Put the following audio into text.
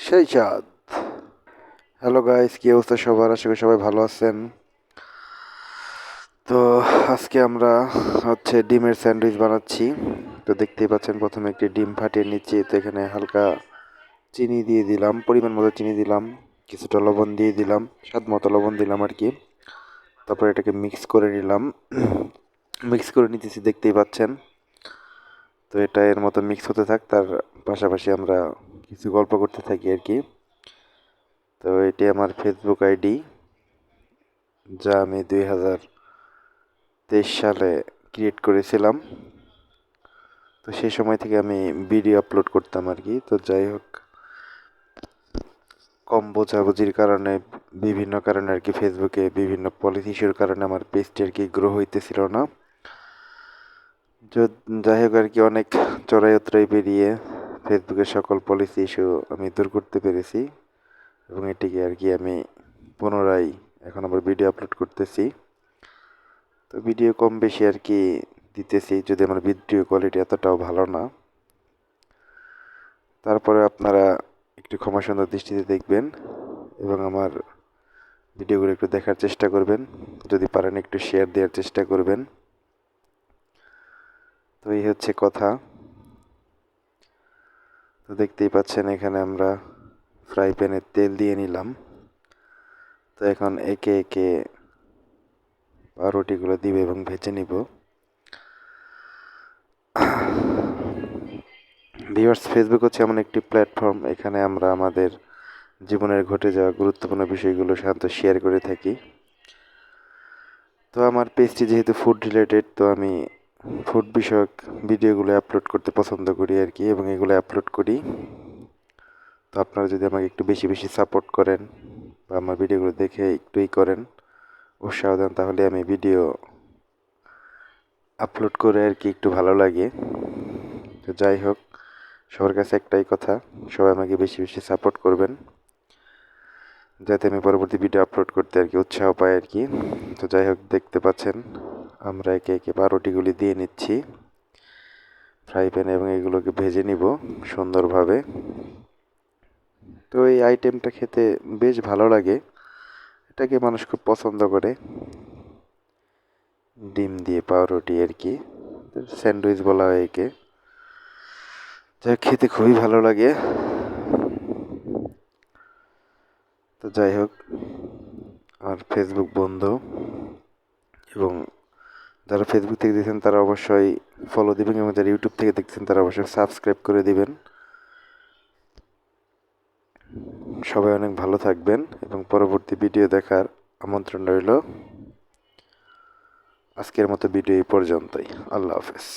সেই চাঁদ। Hello guys, কি অবস্থা সবার? আশা করি সবাই ভালো আছেন। তো আজকে আমরা ডিমের স্যান্ডউইচ বানাচ্ছি। তো দেখতেই পাচ্ছেন, প্রথমে একটি ডিম ফাটিয়ে নিচ্ছি। তো এখানে হালকা চিনি দিয়ে দিলাম, পরিমাণ মতো চিনি দিলাম, কিছুটা লবণ দিয়ে দিলাম, স্বাদ মতো লবণ দিলাম আর কি। তারপর এটাকে মিক্স করে নিলাম। মিক্স করে নিতেছি, দেখতেই পাচ্ছেন। তো এটা এর মতো মিক্স হতে থাক, তার পাশাপাশি আমরা কিছু গল্প করতে থাকি আর কি। তো এটি আমার ফেসবুক আইডি, যা আমি 2023 সালে ক্রিয়েট করেছিলাম। তো সেই সময় থেকে আমি ভিডিও আপলোড করতাম আর কি। তো যাই হোক, কম বোঝাবুঝির কারণে, বিভিন্ন কারণে আর কি, ফেসবুকে বিভিন্ন পলিসি ইস্যুর কারণে আমার পেজটি আর কি গ্রো হইতেছিল না। যাই হোক আর কি, অনেক চড়াই উতরাই পেরিয়ে ফেসবুকের সকল পলিসি ইস্যু আমি দূর করতে পেরেছি, এবং এটিকে আর কি আমি পুনরায় এখন আবার ভিডিও আপলোড করতেছি। তো ভিডিও কম বেশি আর কি দিতেছি, যদি আমার ভিডিও কোয়ালিটি এতটাও ভালো না। তারপরে আপনারা একটু ক্ষমা সুন্দর দৃষ্টিতে দেখবেন এবং আমার ভিডিওগুলো একটু দেখার চেষ্টা করবেন। যদি পারেন একটু শেয়ার দেওয়ার চেষ্টা করবেন। তো এই হচ্ছে কথা। তো দেখতেই পাচ্ছেন, এখানে আমরা ফ্রাই প্যানে তেল দিয়ে নিলাম। তো এখন একে একে পাউরুটিগুলো দিব এবং ভেজে নিব। ভিউয়ার্স, ফেসবুক হচ্ছে এমন একটি প্ল্যাটফর্ম, এখানে আমরা আমাদের জীবনের ঘটে যাওয়া গুরুত্বপূর্ণ বিষয়গুলো সাধারণত শেয়ার করে থাকি। তো আমার পেজটি যেহেতু ফুড রিলেটেড, তো আমি ফুড বিষয়ক ভিডিওগুলো আপলোড করতে পছন্দ করি আর কি, এবং এগুলো আপলোড করি। তো আপনারা যদি আমাকে একটু বেশি বেশি সাপোর্ট করেন বা আমার ভিডিওগুলো দেখে একটুই করেন, উৎসাহ দেন, তাহলে আমি ভিডিও আপলোড করে আর কি একটু ভালো লাগে। তো যাই হোক, সবার কাছে একটাই কথা, সবাই আমাকে বেশি বেশি সাপোর্ট করবেন, যাতে আমি পরবর্তী ভিডিও আপলোড করতে আর কি উৎসাহ পাই আর কি। তো যাই হোক, দেখতে পাচ্ছেন আমরা একে একে পাউরুটিগুলি দিয়ে নিচ্ছি ফ্রাই প্যানে, এবং এগুলোকে ভেজে নিব সুন্দরভাবে। তো এই আইটেমটা খেতে বেশ ভালো লাগে, এটাকে মানুষ খুব পছন্দ করে। ডিম দিয়ে পাউরুটি আর কি, স্যান্ডউইচ বলা হয় একে। যা খেতে খুবই ভালো লাগে। তো যাই হোক, আমার ফেসবুক বন্ধু এবং যারা ফেসবুক থেকে দেখছেন তারা অবশ্যই ফলো দিবেন, এবং যারা ইউটিউব থেকে দেখছেন তারা অবশ্যই সাবস্ক্রাইব করে দিবেন। সবাই অনেক ভালো থাকবেন এবং পরবর্তী ভিডিও দেখার আমন্ত্রণ রইল। আজকের মতো ভিডিও এই পর্যন্তই। আল্লাহ হাফেজ।